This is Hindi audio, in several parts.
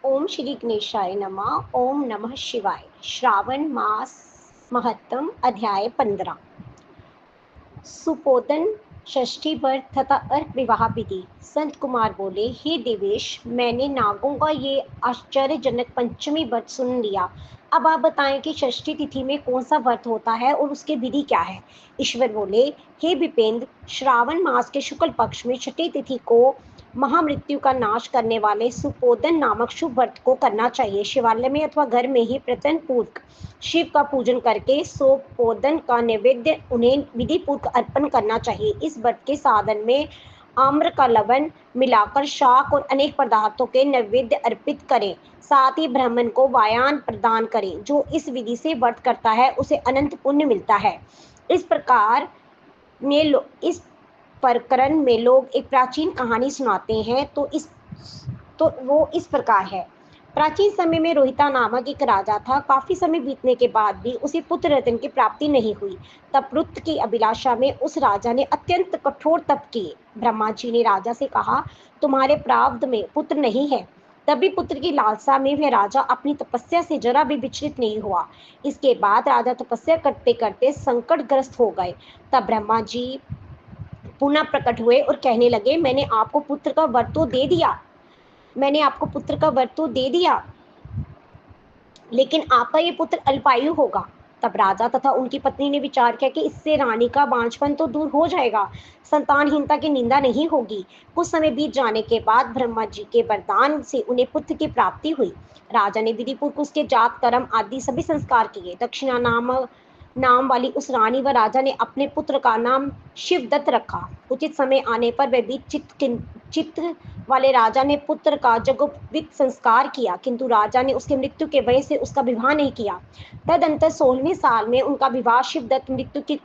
ओम श्री गणेशाय नमः। ओम नमः शिवाय। श्रावण मास महत्तम अध्याय 15। सुपोदन षष्ठी व्रत तथा अर्क विवाह विधि। संत कुमार बोले, हे देवेश, मैंने नागों का ये आश्चर्यजनक पंचमी व्रत सुन लिया। अब आप बताएं कि षष्ठी तिथि में कौन सा व्रत होता है और उसकी विधि क्या है। ईश्वर बोले, हे विपेंद्र, श्रावण मास के शुक्ल पक्ष में छठी तिथि को महामृत्यु का नाश करने वाले सुपोदन नामक शुभ व्रत को करना चाहिए। शिवालय में अथवा घर में ही प्रत्यन पूर्वक शिव का पूजन करके सुपोदन का नैवेद्य उन्हें विधि पूर्वक अर्पण करना चाहिए। इस व्रत के साधन में आम्र का लवण मिलाकर शाक और अनेक पदार्थों के नैवेद्य अर्पित करें। साथ ही ब्राह्मण को वायान प्रदान करें। जो इस विधि से व्रत करता है उसे अनंत पुण्य मिलता है। इस प्रकरण में लोग एक प्राचीन कहानी सुनाते हैं तो वो इस प्रकार है। प्राचीन समय में रोहिता नामक एक राजा था। काफी समय बीतने के बाद भी उसे पुत्र रत्न की प्राप्ति नहीं हुई। तब पुत्र की अभिलाषा में उस राजा ने अत्यंत कठोर तप किए। ब्रह्मा जी ने राजा से कहा, तुम्हारे प्रारब्ध में पुत्र नहीं है। तभी पुत्र की लालसा में वह राजा अपनी तपस्या से जरा भी विचलित नहीं हुआ। इसके बाद राजा तपस्या करते करते संकटग्रस्त हो गए। तब ब्रह्मा जी पुनः प्रकट हुए और कहने लगे, मैंने आपको पुत्र का वर तो दे दिया, लेकिन आपका ये पुत्र अल्पायु होगा। तब राजा तथा उनकी पत्नी ने विचार किया कि इससे रानी का बांझपन तो दूर हो जाएगा, संतानहीनता की निंदा नहीं होगी। कुछ समय बीत जाने के बाद ब्रह्मा जी के वरदान से उन्हें पुत्र की प्राप्ति हुई। राजा ने विधि पूर्वक उसके जात कर्म आदि सभी संस्कार किए। दक्षिणा नाम वाली उस रानी व राजा ने अपने पुत्र का नाम शिवदत्त रखा। उचित समय आने पर वह बीच चित्र वाले राजा ने पुत्र का जगोपवीत संस्कार किया, किंतु राजा ने उसकी मृत्यु के वजह से उसका विवाह नहीं किया। तदंतर 16वें साल में उनका विवाह शिवदत्त मृत्यु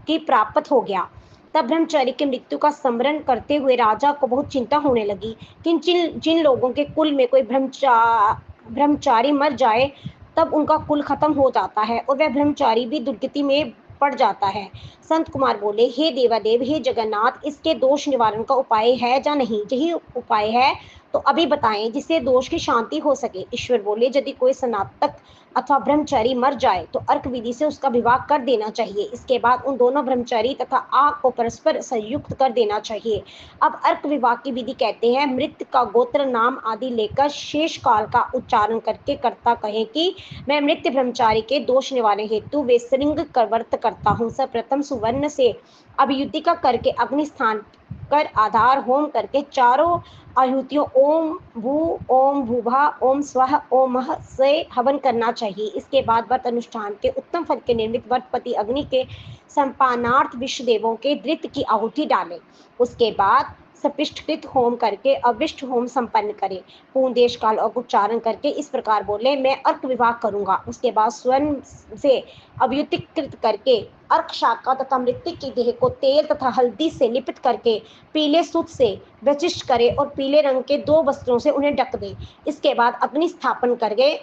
की प्राप्त हो गया। तब ब्रह्मचारी की मृत्यु का स्मरण करते हुए राजा को बहुत चिंता होने लगी कि जिन लोगों के कुल में कोई ब्रह्मचारी मर जाए तब उनका कुल खत्म हो जाता है और वह ब्रह्मचारी भी दुर्गति में पड़ जाता है। संत कुमार बोले, हे देवादेव, हे जगन्नाथ, इसके दोष निवारण का उपाय है या नहीं? यही उपाय है तो अभी बताएं जिससे दोष की शांति हो सके। ईश्वर बोले, यदि कोई स्नातक अथवा ब्रह्मचारी मर जाए तो अर्क विधि से उसका विवाह कर देना चाहिए। इसके बाद उन दोनों ब्रह्मचारी तथा आग को परस्पर संयुक्त कर देना चाहिए। अब अर्क विवाह की विधि कहते हैं, मृत का गोत्र नाम आदि लेकर शेष काल का उच्चारण करके कर्ता कहे कि मैं मृत ब्रह्मचारी के दोष निवारण हेतु वे श्रृंग व्रत करता हूँ। सर्वप्रथम सुवर्ण से अभियुतिका करके अग्नि स्थान कर आधार होम करके चारों आहुतियों ओम भू, ओम भूभा, ओम स्वः, ओम मह से हवन करना चाहिए। इसके बाद व्रत अनुष्ठान के उत्तम फल के निर्मित व्रतपति अग्नि के संपानार्थ विश्व देवों के धृत की आहुति डालें। उसके बाद सपिष्टकृत होम करके अविष्ट होम संपन्न करें। पूर्ण देश काल और उच्चारण करके इस प्रकार बोले, मैं अर्क विवाह करूंगा। उसके बाद स्वर्ण से अभ्युतिकृत करके अर्क शाखा तथा मृतिक की देह को तेल तथा हल्दी से लिपित करके पीले सूत से वचिष्ठ करे और पीले रंग के 2 वस्त्रों से उन्हें ढक दे। इसके बाद अग्नि स्थापन करके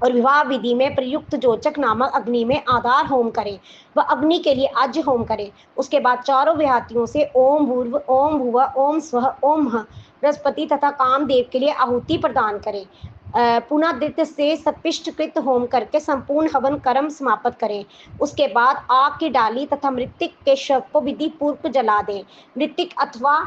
और विवाह विधि में प्रयुक्त जोचक नामक अग्नि में आधार होम करें व अग्नि के लिए आज्य होम करें। उसके बाद चारों विहातियों से ओम भूर्व, ओम भुव, ओम स्वः, ओम मः बृहस्पति तथा कामदेव के लिए आहुति प्रदान करें। पुनः द्वितीय से सपिष्टकृत होम करके संपूर्ण हवन कर्म समाप्त करें। उसके बाद आग की डाली तथा मृतिक के शव को विधि पूर्वक जला दें। मृतिक अथवा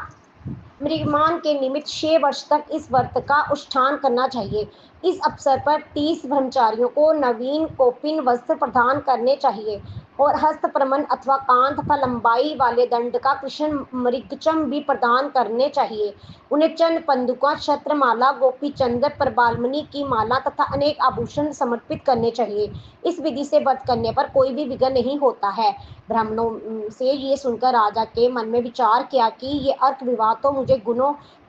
मृगमान के निमित्त 6 वर्ष तक इस व्रत का अनुष्ठान करना चाहिए। इस अवसर पर 30 ब्रह्मचारियों को नवीन कोपिन वस्त्र प्रदान करने चाहिए और हस्त प्रमन अथवा कान तथा लंबाई वाले दंड का कृष्ण मृगचम भी प्रदान करने चाहिए। उन्हें चंद पंदुका, छत्रमाला, गोपी चंद्र, प्रबालमणि की माला तथा अनेक आभूषण समर्पित करने चाहिए। इस विधि से व्रत करने पर कोई भी विघ्न नहीं होता है। ब्राह्मणों से ये सुनकर राजा के मन में विचार किया कि ये अर्क विवाह तो मुझे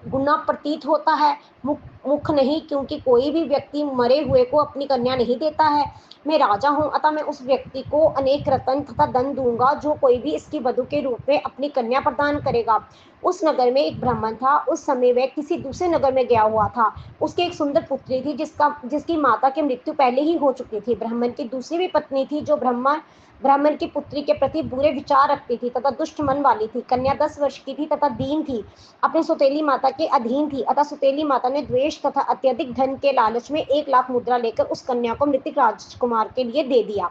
गुना प्रतीत होता है, मुख नहीं, क्योंकि कोई भी व्यक्ति मरे हुए को अपनी कन्या नहीं देता है। मैं राजा हूँ, अतः मैं उस व्यक्ति को अनेक रत्न तथा धन दूंगा जो कोई भी इसकी वधु के रूप में अपनी कन्या प्रदान करेगा। उस नगर में एक ब्राह्मण था। उस समय वह किसी दूसरे नगर में गया हुआ था। उसकी एक सुंदर पुत्री थी जिसकी माता की मृत्यु पहले ही हो चुकी थी। ब्राह्मण की दूसरी भी पत्नी थी जो ब्राह्मण की पुत्री के प्रति बुरे विचार रखती थी तथा दुष्ट मन वाली थी। कन्या 10 वर्ष की थी तथा दीन थी, अपनी सौतेली माता के अधीन थी। अतः सौतेली माता ने द्वेष तथा अत्यधिक धन के लालच में 1 लाख मुद्रा लेकर उस कन्या को मृतक राजकुमार के लिए दे दिया।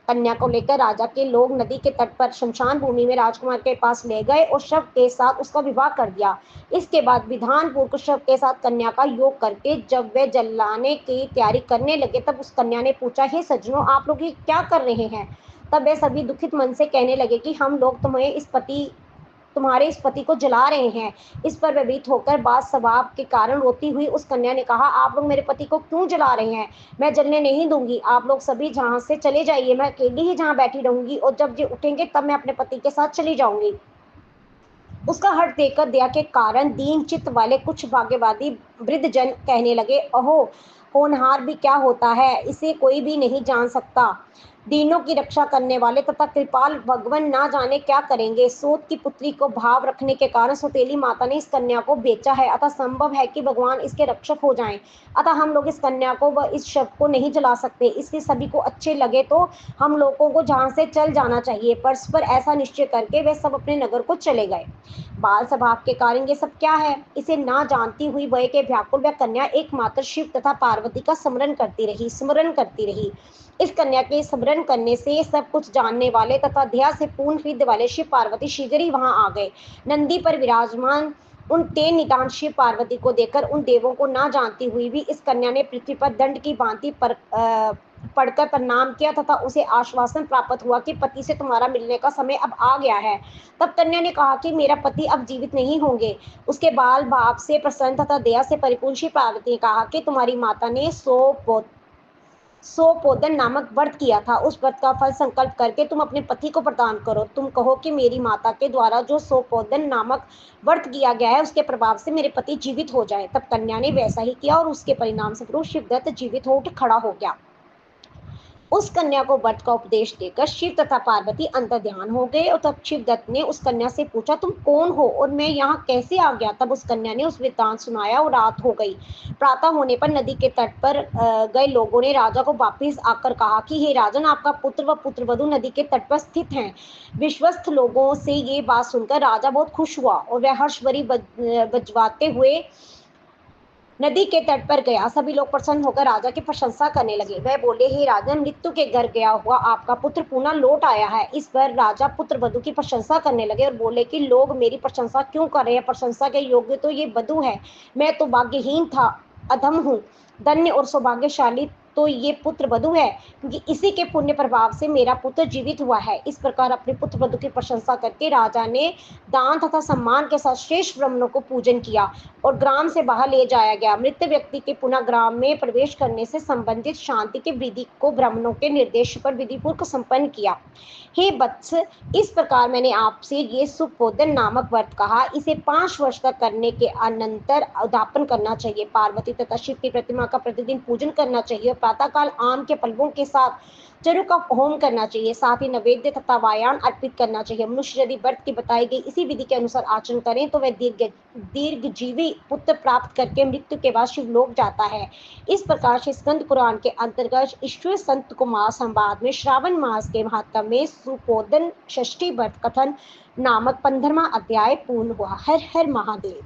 कन्या को लेकर राजा के लोग नदी के तट पर शमशान भूमि में राजकुमार के पास ले गए और शव के साथ उसका विवाह कर दिया। इसके बाद विधान पूर्वक शव के साथ कन्या का योग करके जब वे जलाने की तैयारी करने लगे तब उस कन्या ने पूछा, हे सज्जनों, आप लोग ये क्या कर रहे हैं? तब वे सभी दुखित मन से कहने लगे कि हम लोग तुम्हारे इस पति को जला रहे हैं। इस पर व्यथित होकर बात स्वभाव के कारण रोती हुई उस कन्या ने कहा, आप लोग मेरे पति को क्यों जला रहे हैं? मैं जलने नहीं दूंगी। आप लोग सभी जहाँ से चले जाइए, मैं अकेली ही जहाँ बैठी रहूंगी और जब ये उठेंगे तब मैं अपने पति के साथ चली जाऊंगी। उसका हट देखकर दया के कारण दीन चित्त वाले कुछ भाग्यवादी वृद्ध जन कहने लगे, अहो, होनहार भी क्या होता है, इसे कोई भी नहीं जान सकता। दीनों की रक्षा करने वाले तथा कृपाल भगवान ना जाने क्या करेंगे। सूत की पुत्री को भाव रखने के कारण सौतेली माता ने इस कन्या को बेचा है। अतः संभव है कि भगवान इसके रक्षक हो जाएं। अतः हम लोग इस कन्या को व इस शव को नहीं जला सकते। इसलिए सभी को अच्छे लगे तो हम लोगों को जहाँ से चल जाना चाहिए। परस्पर ऐसा निश्चय करके वे सब अपने नगर को चले गए। बाल स्वभाव के कारण ये सब क्या है, इसे ना जानती हुई वह के व्याकुल वह कन्या एकमात्र शिव तथा पार्वती का स्मरण करती रही। इस कन्या के स्मरण करने से सब कुछ जानने वाले तथा ध्यान से पूर्ण हृदय वाले शिव पार्वती शीघ्र ही वहां आ गए। नंदी पर विराजमान उन 3 नितांत शिव पार्वती को देखकर उन देवों को ना जानती हुई भी इस कन्या ने पृथ्वी पर दंड की भांति पढ़कर प्रणाम किया तथा उसे आश्वासन प्राप्त हुआ कि पति से तुम्हारा मिलने का समय अब आ गया है। तब कन्या ने कहा कि मेरा पति अब जीवित नहीं होंगे। उसके बाल भाव से प्रसन्न तथा दया से परिपूर्ण शिव पार्वती ने कहा कि तुम्हारी माता ने सोपोदन नामक व्रत किया था। उस व्रत का फल संकल्प करके तुम अपने पति को प्रदान करो। तुम कहो कि मेरी माता के द्वारा जो सोपोदन नामक व्रत किया गया है उसके प्रभाव से मेरे पति जीवित हो जाए। तब कन्या ने वैसा ही किया और उसके परिणाम स्वरूप शिवदत्त जीवित हो उठ खड़ा हो गया। उस कन्या को व्रत का उपदेश देकर शिव तथा पार्वती अंतर्ध्यान हो गए और तब शिवदत्त ने उस कन्या से पूछा, तुम कौन हो और मैं यहाँ कैसे आ गया? तब उस कन्या ने उस वृत्तांत सुनाया और रात हो गई। प्रातः होने पर नदी के तट पर गए लोगों ने राजा को वापिस आकर कहा कि हे राजन, आपका पुत्र व पुत्रवधू नदी के तट पर स्थित हैं। विश्वस्त लोगों से ये बात सुनकर राजा बहुत खुश हुआ और वह हर्षभरी बजवाते हुए नदी के तट पर गया। सभी लोग प्रसन्न होकर राजा की प्रशंसा करने लगे। वह बोले, हे राजन, मृत्यु के घर गया हुआ आपका पुत्र पुनः लौट आया है। इस पर राजा पुत्र वधु की प्रशंसा करने लगे और बोले कि लोग मेरी प्रशंसा क्यों कर रहे हैं? प्रशंसा के योग्य तो ये वधु है। मैं तो भाग्यहीन था, अधम हूँ। धन्य और सौभाग्यशाली तो ये पुत्र वधु है, क्योंकि इसी के पुण्य प्रभाव से मेरा पुत्र जीवित हुआ है। इस प्रकार अपने पुत्र वधु की प्रशंसा करके राजा ने दान तथा सम्मान के साथ श्रेष्ठ ब्राह्मणों को पूजन किया और ग्राम से बाहर ले जाया गया। मृत व्यक्ति के पुनः ग्राम में प्रवेश करने से संबंधित शांति के विधि को ब्राह्मणों के निर्देश पर विधिपूर्वक संपन्न किया। हे वत्स, इस प्रकार मैंने आपसे ये सुपोदन नामक व्रत कहा। इसे 5 वर्ष तक करने के अनंतर उद्यापन करना चाहिए। पार्वती तथा शिव की प्रतिमा का प्रतिदिन पूजन करना चाहिए। प्रातःकाल आम के फलों के साथ चरु का होम करना चाहिए। साथ ही नैवेद्य तथा वायान अर्पित करना चाहिए। मनुष्य यदि व्रत की बताई गई इसी विधि के अनुसार आचरण करें तो वह दीर्घजीवी पुत्र प्राप्त करके मृत्यु के बाद शिवलोक जाता है। इस प्रकार से स्कंद पुराण के अंतर्गत ईश्वर संत कुमार संवाद में श्रावण मास के महत्व में सुपोदन षष्ठी व्रत कथन नामक 15वां अध्याय पूर्ण हुआ। हर हर महादेव।